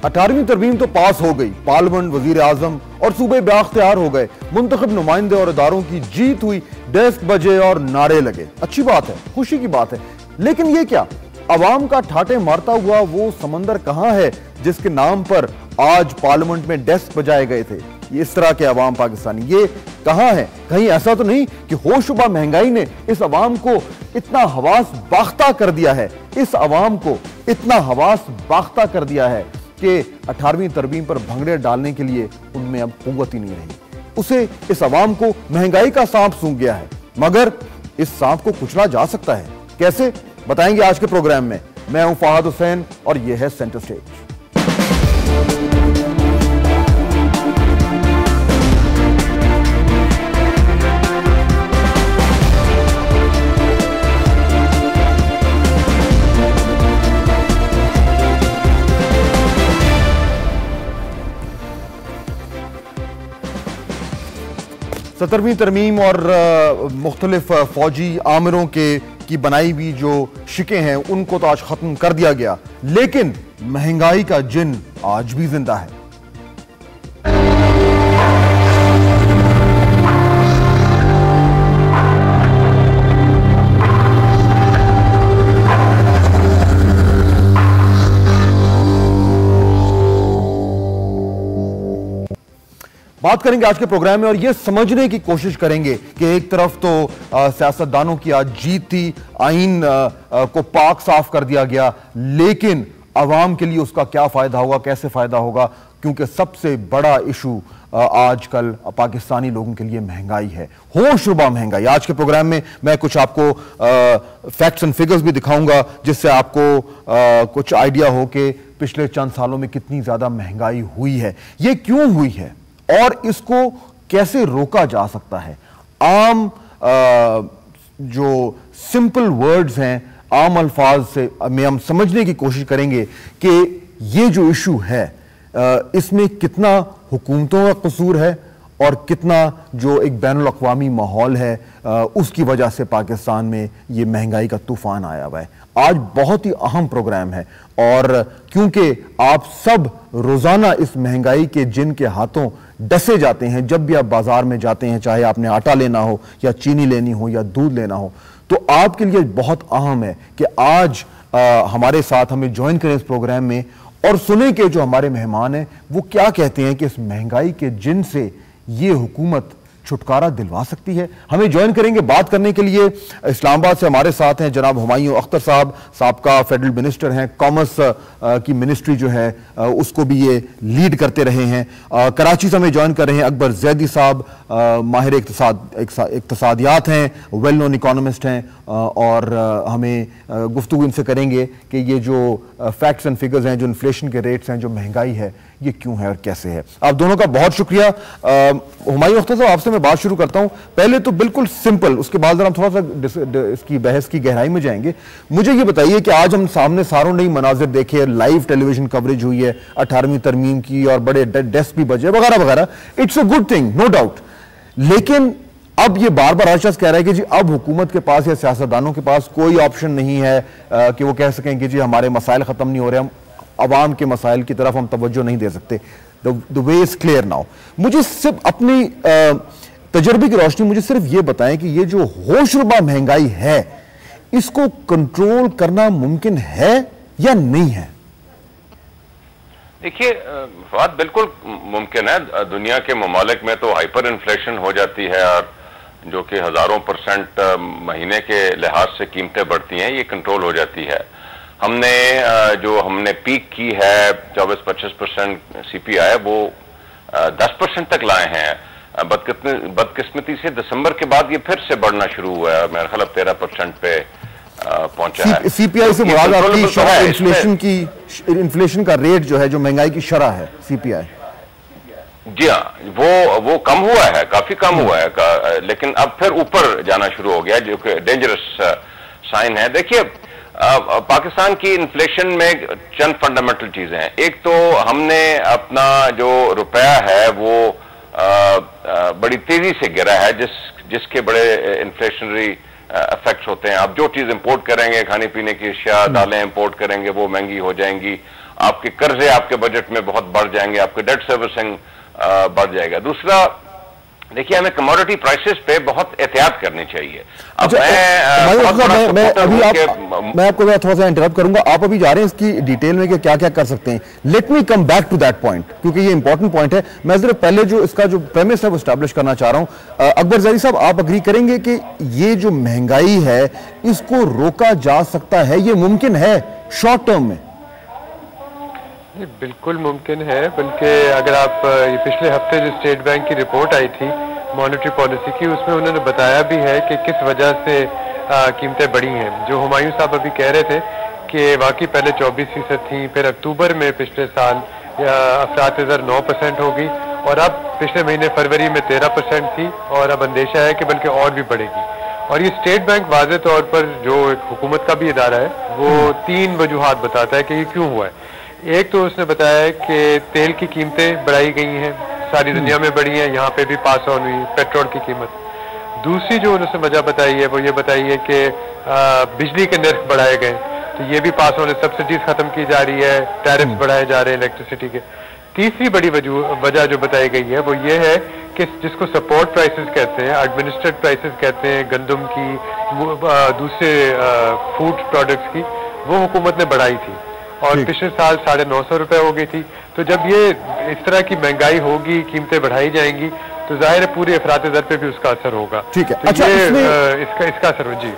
18वीं तरमीम तो पास हो गई, पार्लियामेंट, वजीर आजम और सूबे बाख्तियार हो गए, मुंतखब नुमाइंदे और इदारों की जीत हुई, डेस्क बजे और नारे लगे। अच्छी बात है, खुशी की बात है, लेकिन ये क्या, अवाम का ठाटे मारता हुआ वो समंदर कहां है जिसके नाम पर आज पार्लियामेंट में डेस्क बजाए गए थे? इस तरह के अवाम पाकिस्तानी ये कहां है? कहीं ऐसा तो नहीं कि होशरुबा महंगाई ने इस अवाम को इतना हवास बाख्ता कर दिया है, इस अवाम को इतना हवास बाख्ता कर दिया है कि 18वीं तरमीम पर भंगड़े डालने के लिए उनमें अब कुव्वत ही नहीं रही। उसे, इस अवाम को महंगाई का सांप सूंघ गया है, मगर इस सांप को कुचला जा सकता है कैसे, बताएंगे आज के प्रोग्राम में। मैं हूं फहाद हुसैन और यह है सेंटर स्टेज। सत्रहवीं तरमीम और मुख्तलिफ फौजी आमिरों की बनाई हुई जो शिकें हैं उनको तो आज खत्म कर दिया गया, लेकिन महंगाई का जिन आज भी जिंदा है। बात करेंगे आज के प्रोग्राम में और यह समझने की कोशिश करेंगे कि एक तरफ तो सियासतदानों की आज जीत थी, आईन को पाक साफ कर दिया गया, लेकिन अवाम के लिए उसका क्या फायदा होगा, कैसे फायदा होगा, क्योंकि सबसे बड़ा इशू आजकल पाकिस्तानी लोगों के लिए महंगाई है, होशरुबा महंगाई। आज के प्रोग्राम में मैं कुछ आपको फैक्ट्स एंड फिगर्स भी दिखाऊंगा जिससे आपको कुछ आइडिया हो कि पिछले चंद सालों में कितनी ज्यादा महंगाई हुई है, ये क्यों हुई है और इसको कैसे रोका जा सकता है। आम जो सिंपल वर्ड्स हैं, आम अल्फाज से में हम समझने की कोशिश करेंगे कि ये जो इशू है इसमें कितना हुकूमतों का कसूर है और कितना जो एक बैनुल अक़वामी माहौल है उसकी वजह से पाकिस्तान में ये महंगाई का तूफान आया हुआ है। आज बहुत ही अहम प्रोग्राम है और क्योंकि आप सब रोजाना इस महंगाई के जिन के हाथों डसे जाते हैं, जब भी आप बाजार में जाते हैं, चाहे आपने आटा लेना हो या चीनी लेनी हो या दूध लेना हो, तो आपके लिए बहुत अहम है कि आज हमारे साथ हमें ज्वाइन करें इस प्रोग्राम में और सुने कि जो हमारे मेहमान हैं वो क्या कहते हैं कि इस महंगाई के जिन से ये हुकूमत छुटकारा दिलवा सकती है। हमें ज्वाइन करेंगे बात करने के लिए इस्लामाबाद से हमारे साथ हैं जनाब हुमायूं अख्तर साहब, साबका फेडरल मिनिस्टर हैं, कॉमर्स की मिनिस्ट्री जो है उसको भी ये लीड करते रहे हैं। कराची से हमें ज्वाइन कर रहे हैं अकबर जैदी साहब, माहिर इक्तसादियात हैं, वेल नोन इकोनॉमिस्ट हैं और हमें गुफ्तगू इनसे करेंगे कि ये जो फैक्ट्स एंड फिगर्स हैं, जो इन्फ्लेशन के रेट्स हैं, जो महंगाई है, ये क्यों है और कैसे है। आप दोनों का बहुत शुक्रिया। हुमायूं अख्तर साहब, आपसे मैं बात शुरू करता हूं। पहले तो बिल्कुल सिंपल, उसके बाद जरा हम थोड़ा सा इसकी बहस की गहराई में जाएंगे। मुझे ये बताइए कि आज हम सामने सारों ने मनाजिर देखे, लाइव टेलीविजन कवरेज हुई है 18वीं तरमीम की और बड़े डेस्क भी बजे वगैरह वगैरह। It's a good thing, no doubt, लेकिन अब ये बार बार आशा कह रहा है कि जी अब हुकूमत के पास या सियासतदानों के पास कोई ऑप्शन नहीं है कि वो कह सकें कि जी हमारे मसाइल खत्म नहीं हो रहे, हम अवाम के मसाइल की तरफ हम तवज्जो नहीं दे सकते। The way is clear now. मुझे सिर्फ अपनी तजर्बे की रोशनी मुझे सिर्फ ये बताएं कि ये जो होशरुबा महंगाई है इसको कंट्रोल करना मुमकिन है या नहीं है? देखिए बात बिल्कुल मुमकिन है। दुनिया के ममालिक में तो हाइपर इन्फ्लेशन हो जाती है और जो कि हजारों % महीने के लिहाज से कीमतें बढ़ती हैं, ये कंट्रोल हो जाती है। हमने पीक की है 24-25% CPI, वो 10% तक लाए हैं। बदकिस्मती से दिसंबर के बाद ये फिर से बढ़ना शुरू हुआ है, मेरा ख्याल 13% पे पहुंचा है। CPI से मुराद आपकी शरह इन्फ्लेशन की, इन्फ्लेशन का रेट जो है, जो महंगाई की शरह है CPI? जी हाँ, वो कम हुआ है, काफी कम हुआ है, लेकिन अब फिर ऊपर जाना शुरू हो गया, जो कि डेंजरस साइन है। देखिए पाकिस्तान की इन्फ्लेशन में चंद फंडामेंटल चीजें हैं। एक तो हमने अपना जो रुपया है वो बड़ी तेजी से गिरा है, जिसके बड़े इन्फ्लेशनरी इफेक्ट्स होते हैं। अब जो चीज इंपोर्ट करेंगे, खाने पीने की अशिया, दालें इंपोर्ट करेंगे, वो महंगी हो जाएंगी। आपके कर्जे आपके बजट में बहुत बढ़ जाएंगे, आपके डेट सर्विसिंग बढ़ जाएगा। दूसरा, देखिए हमें कमोडिटी प्राइसेस पे बहुत एहतियात करनी चाहिए। अब मैं आपको थोड़ा सा इंटरप्ट करूंगा, आप अभी जा रहे हैं इसकी डिटेल में कि क्या क्या कर सकते हैं। Let me come back to that point, क्योंकि ये इंपॉर्टेंट पॉइंट है। मैं जरा पहले जो इसका जो प्रेमिस है वो एस्टैब्लिश करना चाह रहा हूं। अकबर जरी साहब, आप अग्री करेंगे कि ये जो महंगाई है इसको रोका जा सकता है, ये मुमकिन है शॉर्ट टर्म में? बिल्कुल मुमकिन है, बल्कि अगर आप ये पिछले हफ्ते जो स्टेट बैंक की रिपोर्ट आई थी मॉनेटरी पॉलिसी की, उसमें उन्होंने बताया भी है कि किस वजह से कीमतें बढ़ी हैं। जो हुमायूं साहब अभी कह रहे थे कि वाकई पहले 24% थी, फिर अक्टूबर में पिछले साल अफरात ज़र 9% हो गई, और अब पिछले महीने फरवरी में 13% थी, और अब अंदेशा है कि बल्कि और भी बढ़ेगी। और ये स्टेट बैंक वाज़े तौर पर जो एक हुकूमत का भी इदारा है वो 3 वजूहात बताता है कि ये क्यों हुआ है। एक तो उसने बताया है कि तेल की कीमतें बढ़ाई गई हैं, सारी दुनिया में बढ़ी हैं, यहाँ पे भी पास ऑन हुई पेट्रोल की कीमत। दूसरी जो उन्होंने वजह बताई है वो ये बताई है कि बिजली के नर्ख बढ़ाए गए, तो ये भी पास ऑन, सब्सिडीज खत्म की जा रही है, टैरिफ्स बढ़ाए जा रहे हैं इलेक्ट्रिसिटी के। तीसरी बड़ी वजह जो बताई गई है वो ये है कि जिसको सपोर्ट प्राइसेस कहते हैं, एडमिनिस्ट्रेट प्राइसेस कहते हैं, गंदम की, दूसरे फूड प्रोडक्ट्स की, वो हुकूमत ने बढ़ाई थी, और पिछले साल 950 रुपए हो गई थी। तो जब ये इस तरह की महंगाई होगी, कीमतें बढ़ाई जाएंगी, तो जाहिर है पूरे अफरात ज़र पे भी उसका असर होगा। ठीक है, तो अच्छा, इसका असर हो जी।